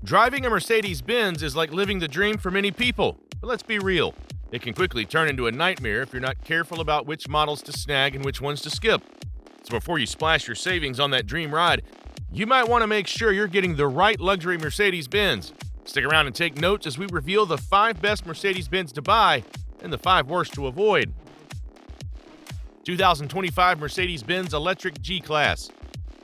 Driving a Mercedes Benz is like living the dream for many people, but let's be real. It can quickly turn into a nightmare if you're not careful about which models to snag and which ones to skip. So before you splash your savings on that dream ride, you might want to make sure you're getting the right luxury Mercedes Benz. Stick around and take notes as we reveal the 5 best Mercedes Benz to buy and the 5 worst to avoid. 2025 Mercedes Benz Electric G-Class.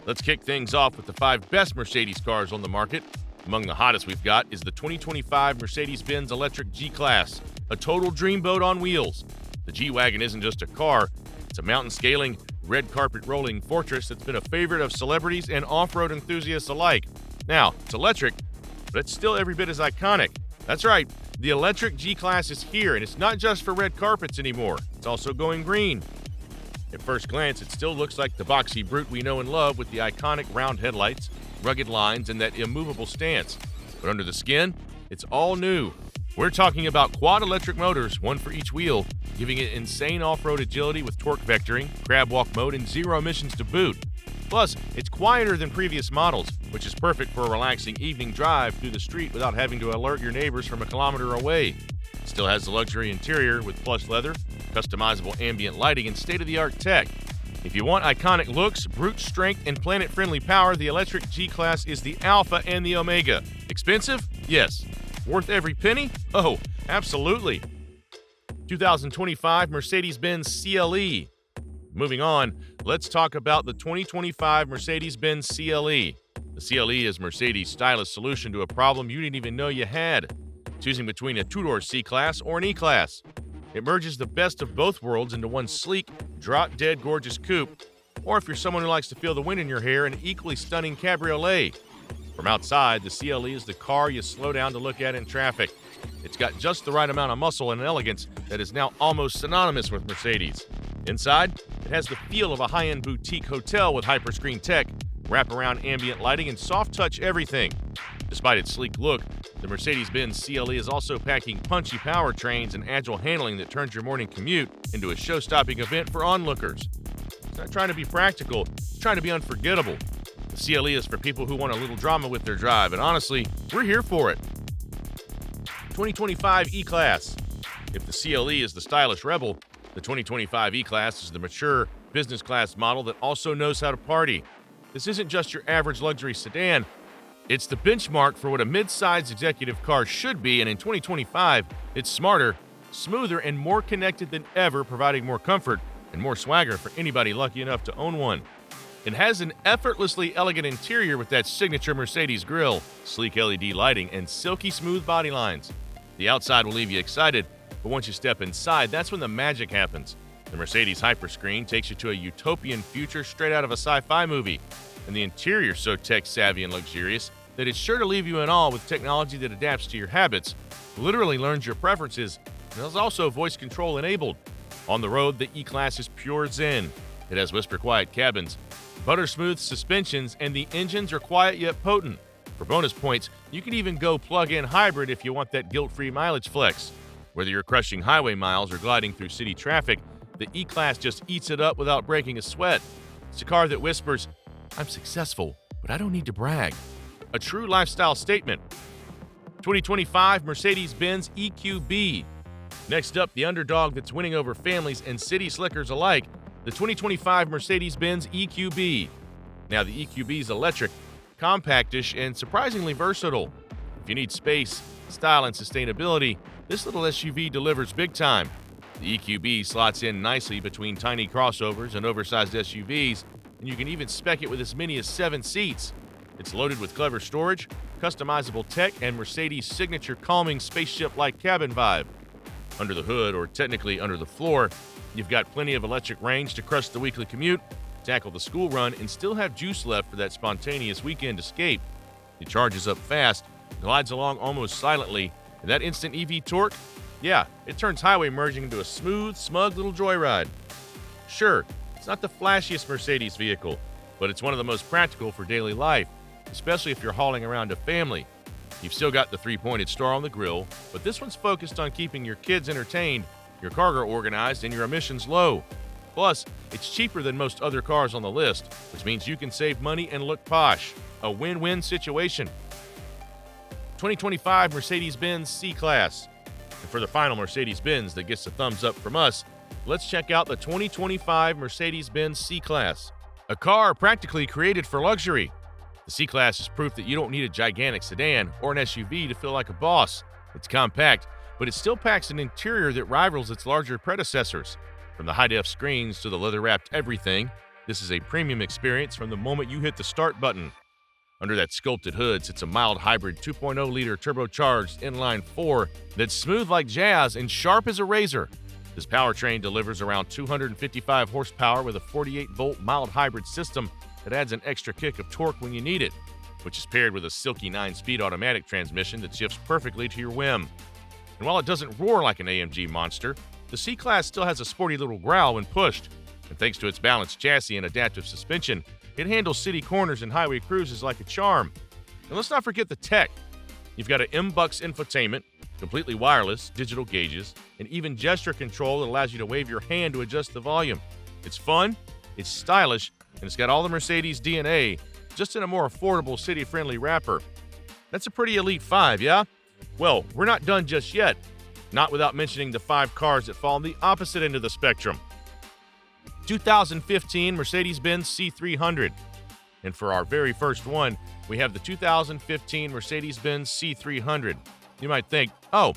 Let's kick things off with the 5 best Mercedes cars on the market. Among the hottest we've got is the 2025 Mercedes Benz Electric G-Class, a total dreamboat on wheels. The G-Wagon isn't just a car, it's a mountain-scaling, red carpet rolling fortress that's been a favorite of celebrities and off-road enthusiasts alike. Now, it's electric, but it's still every bit as iconic. That's right, the Electric G-Class is here, and it's not just for red carpets anymore, it's also going green. At first glance, it still looks like the boxy brute we know and love with the iconic round headlights, rugged lines, and that immovable stance. But under the skin, it's all new. We're talking about quad electric motors, one for each wheel, giving it insane off-road agility with torque vectoring, crab walk mode, and zero emissions to boot. Plus, it's quieter than previous models, which is perfect for a relaxing evening drive through the street without having to alert your neighbors from a kilometer away. It still has the luxury interior with plush leather, customizable ambient lighting, and state-of-the-art tech. If you want iconic looks, brute strength, and planet-friendly power, the Electric G-Class is the alpha and the omega. Expensive? Yes. Worth every penny? Oh, absolutely. 2025 Mercedes-Benz CLE. Moving on, let's talk about the 2025 Mercedes-Benz CLE. The CLE is Mercedes' stylish solution to a problem you didn't even know you had, choosing between a two-door C-Class or an E-Class. It merges the best of both worlds into one sleek, drop-dead gorgeous coupe, or if you're someone who likes to feel the wind in your hair, an equally stunning cabriolet. From outside, the CLE is the car you slow down to look at in traffic. It's got just the right amount of muscle and elegance that is now almost synonymous with Mercedes. Inside, it has the feel of a high-end boutique hotel with hyperscreen tech, wraparound ambient lighting, and soft-touch everything. Despite its sleek look, the Mercedes-Benz CLE is also packing punchy powertrains and agile handling that turns your morning commute into a show-stopping event for onlookers. It's not trying to be practical, it's trying to be unforgettable. The CLE is for people who want a little drama with their drive, and honestly, we're here for it. 2025 E-Class. If the CLE is the stylish rebel, the 2025 E-Class is the mature, business-class model that also knows how to party. This isn't just your average luxury sedan. It's the benchmark for what a mid-size executive car should be, and in 2025, it's smarter, smoother, and more connected than ever, providing more comfort and more swagger for anybody lucky enough to own one. It has an effortlessly elegant interior with that signature Mercedes grille, sleek LED lighting, and silky smooth body lines. The outside will leave you excited, but once you step inside, that's when the magic happens. The Mercedes Hyperscreen takes you to a utopian future straight out of a sci-fi movie, and the interior so tech-savvy and luxurious that it's sure to leave you in awe with technology that adapts to your habits, literally learns your preferences, and is also voice control enabled. On the road, the E-Class is pure zen. It has whisper-quiet cabins, butter-smooth suspensions, and the engines are quiet yet potent. For bonus points, you can even go plug-in hybrid if you want that guilt-free mileage flex. Whether you're crushing highway miles or gliding through city traffic, the E-Class just eats it up without breaking a sweat. It's a car that whispers, "I'm successful, but I don't need to brag." A true lifestyle statement. 2025 Mercedes-Benz EQB. Next up, the underdog that's winning over families and city slickers alike, the 2025 Mercedes-Benz EQB. Now, the EQB is electric, compactish, and surprisingly versatile. If you need space, style, and sustainability, this little SUV delivers big time. The EQB slots in nicely between tiny crossovers and oversized SUVs, and you can even spec it with as many as 7 seats. It's loaded with clever storage, customizable tech, and Mercedes' signature calming spaceship-like cabin vibe. Under the hood, or technically under the floor, you've got plenty of electric range to crush the weekly commute, tackle the school run, and still have juice left for that spontaneous weekend escape. It charges up fast, glides along almost silently, and that instant EV torque, yeah, it turns highway merging into a smooth, smug little joyride. Sure, it's not the flashiest Mercedes vehicle, but it's one of the most practical for daily life, especially if you're hauling around a family. You've still got the 3-pointed star on the grille, but this one's focused on keeping your kids entertained, your cargo organized, and your emissions low. Plus, it's cheaper than most other cars on the list, which means you can save money and look posh. A win-win situation. 2025 Mercedes Benz C-Class. And for the final Mercedes Benz that gets a thumbs up from us, let's check out the 2025 Mercedes Benz C-Class, a car practically created for luxury. The C-Class is proof that you don't need a gigantic sedan or an SUV to feel like a boss. It's compact, but it still packs an interior that rivals its larger predecessors. From the high-def screens to the leather-wrapped everything, this is a premium experience from the moment you hit the start button. Under that sculpted hood sits a mild hybrid 2.0-liter turbocharged inline-4 that's smooth like jazz and sharp as a razor. This powertrain delivers around 255 horsepower with a 48-volt mild hybrid system that adds an extra kick of torque when you need it, which is paired with a silky 9-speed automatic transmission that shifts perfectly to your whim. And while it doesn't roar like an AMG monster, the C-Class still has a sporty little growl when pushed. And thanks to its balanced chassis and adaptive suspension, it handles city corners and highway cruises like a charm. And let's not forget the tech. You've got an M-Bucks infotainment, completely wireless, digital gauges, and even gesture control that allows you to wave your hand to adjust the volume. It's fun, it's stylish, and it's got all the Mercedes DNA, just in a more affordable, city-friendly wrapper. That's a pretty elite 5, yeah? Well, we're not done just yet. Not without mentioning the 5 cars that fall on the opposite end of the spectrum. 2015 Mercedes-Benz C300. And for our very first one, we have the 2015 Mercedes-Benz C300. You might think, oh,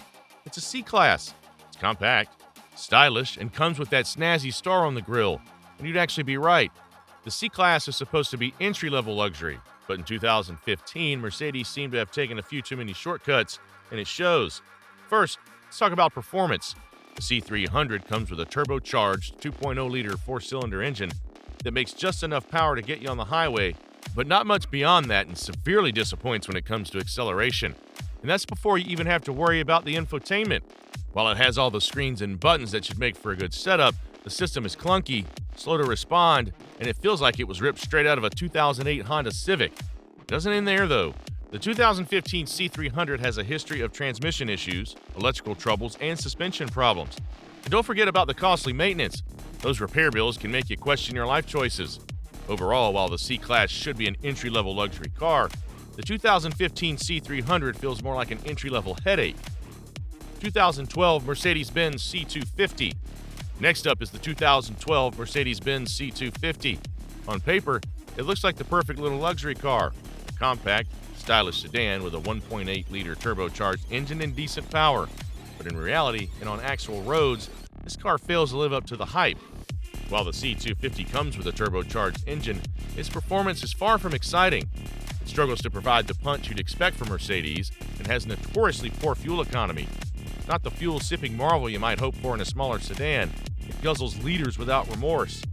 it's a C-Class. It's compact, stylish, and comes with that snazzy star on the grille. And you'd actually be right. The C-Class is supposed to be entry-level luxury, but in 2015, Mercedes seemed to have taken a few too many shortcuts, and it shows. First, let's talk about performance. The C300 comes with a turbocharged 2.0-liter 4-cylinder engine that makes just enough power to get you on the highway, but not much beyond that, and severely disappoints when it comes to acceleration. And that's before you even have to worry about the infotainment. While it has all the screens and buttons that should make for a good setup, the system is clunky, slow to respond, and it feels like it was ripped straight out of a 2008 Honda Civic. It doesn't end there, though. The 2015 C300 has a history of transmission issues, electrical troubles, and suspension problems. And don't forget about the costly maintenance. Those repair bills can make you question your life choices. Overall, while the C-Class should be an entry-level luxury car, the 2015 C300 feels more like an entry-level headache. 2012 Mercedes-Benz C250. Next up is the 2012 Mercedes-Benz C250. On paper, it looks like the perfect little luxury car. A compact, stylish sedan with a 1.8-liter turbocharged engine and decent power. But in reality, and on actual roads, this car fails to live up to the hype. While the C250 comes with a turbocharged engine, its performance is far from exciting. It struggles to provide the punch you'd expect from Mercedes and has notoriously poor fuel economy. Not the fuel-sipping marvel you might hope for in a smaller sedan. It guzzles liters without remorse.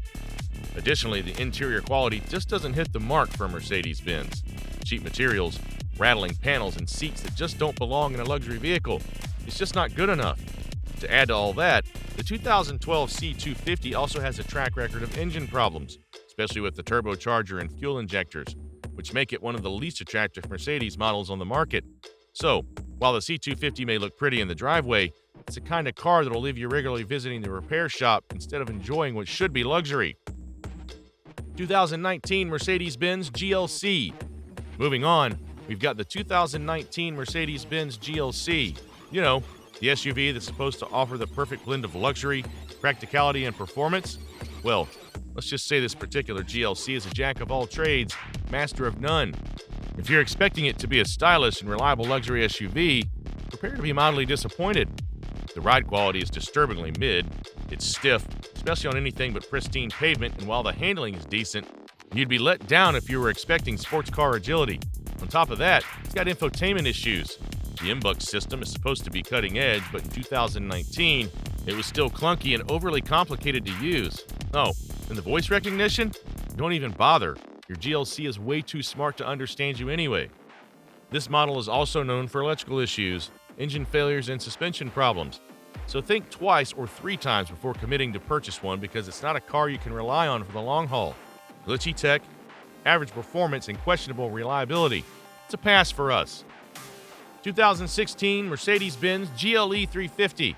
Additionally, the interior quality just doesn't hit the mark for a Mercedes-Benz. Cheap materials, rattling panels, and seats that just don't belong in a luxury vehicle. It's just not good enough. To add to all that, the 2012 C250 also has a track record of engine problems, especially with the turbocharger and fuel injectors, which make it one of the least attractive Mercedes models on the market. So, while the C250 may look pretty in the driveway, it's the kind of car that'll leave you regularly visiting the repair shop instead of enjoying what should be luxury. 2019 Mercedes-Benz GLC. Moving on, we've got the 2019 Mercedes-Benz GLC. You know, the SUV that's supposed to offer the perfect blend of luxury, practicality, and performance. Well, let's just say this particular GLC is a jack of all trades, master of none. If you're expecting it to be a stylish and reliable luxury SUV, prepare to be mildly disappointed. The ride quality is disturbingly mid. It's stiff, especially on anything but pristine pavement, and while the handling is decent, you'd be let down if you were expecting sports car agility. On top of that, it's got infotainment issues. The M-Bucks system is supposed to be cutting edge, but in 2019, it was still clunky and overly complicated to use. Oh, and the voice recognition? Don't even bother. Your GLC is way too smart to understand you anyway. This model is also known for electrical issues, engine failures, and suspension problems. So think twice or 3 times before committing to purchase one, because it's not a car you can rely on for the long haul. Glitchy tech, average performance, and questionable reliability. It's a pass for us. 2016 Mercedes-Benz GLE-350.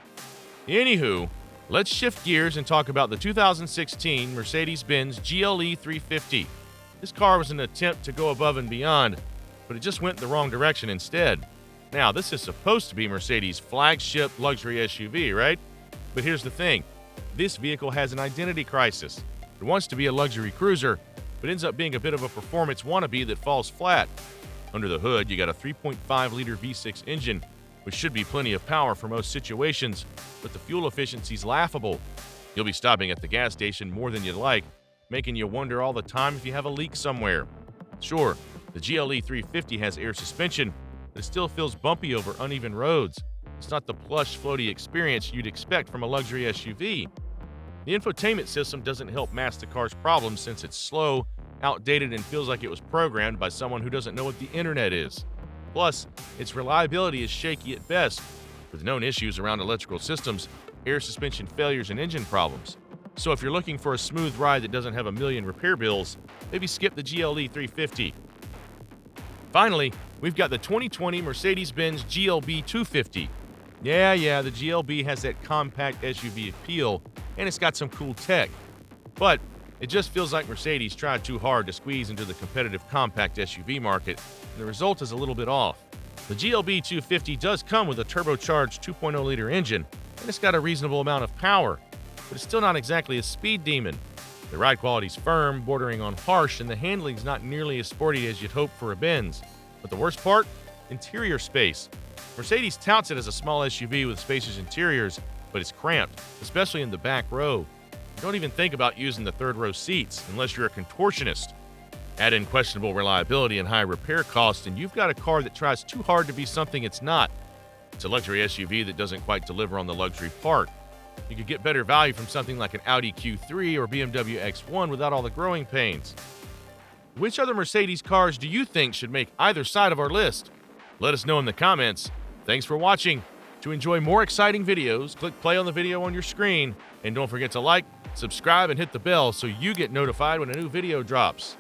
Anywho, let's shift gears and talk about the 2016 Mercedes-Benz GLE-350. This car was an attempt to go above and beyond, but it just went the wrong direction instead. Now, this is supposed to be Mercedes' flagship luxury SUV, right? But here's the thing. This vehicle has an identity crisis. It wants to be a luxury cruiser, but ends up being a bit of a performance wannabe that falls flat. Under the hood, you got a 3.5-liter V6 engine, which should be plenty of power for most situations, but the fuel efficiency's laughable. You'll be stopping at the gas station more than you'd like, making you wonder all the time if you have a leak somewhere. Sure, the GLE 350 has air suspension, but it still feels bumpy over uneven roads. It's not the plush, floaty experience you'd expect from a luxury SUV. The infotainment system doesn't help mask the car's problems since it's slow, outdated, and feels like it was programmed by someone who doesn't know what the internet is. Plus, its reliability is shaky at best, with known issues around electrical systems, air suspension failures, and engine problems. So if you're looking for a smooth ride that doesn't have a million repair bills, maybe skip the GLE 350. Finally, we've got the 2020 Mercedes Benz GLB 250. Yeah, the GLB has that compact SUV appeal, and it's got some cool tech. But it just feels like Mercedes tried too hard to squeeze into the competitive compact SUV market, and the result is a little bit off. The GLB 250 does come with a turbocharged 2.0-liter engine, and it's got a reasonable amount of power, but it's still not exactly a speed demon. The ride quality's firm, bordering on harsh, and the handling's not nearly as sporty as you'd hope for a Benz. But the worst part? Interior space. Mercedes touts it as a small SUV with spacious interiors, but it's cramped, especially in the back row. Don't even think about using the third row seats unless you're a contortionist. Add in questionable reliability and high repair costs, and you've got a car that tries too hard to be something it's not. It's a luxury SUV that doesn't quite deliver on the luxury part. You could get better value from something like an Audi Q3 or BMW X1 without all the growing pains. Which other Mercedes cars do you think should make either side of our list? Let us know in the comments. Thanks for watching. To enjoy more exciting videos, click play on the video on your screen, and don't forget to like, subscribe, and hit the bell so you get notified when a new video drops.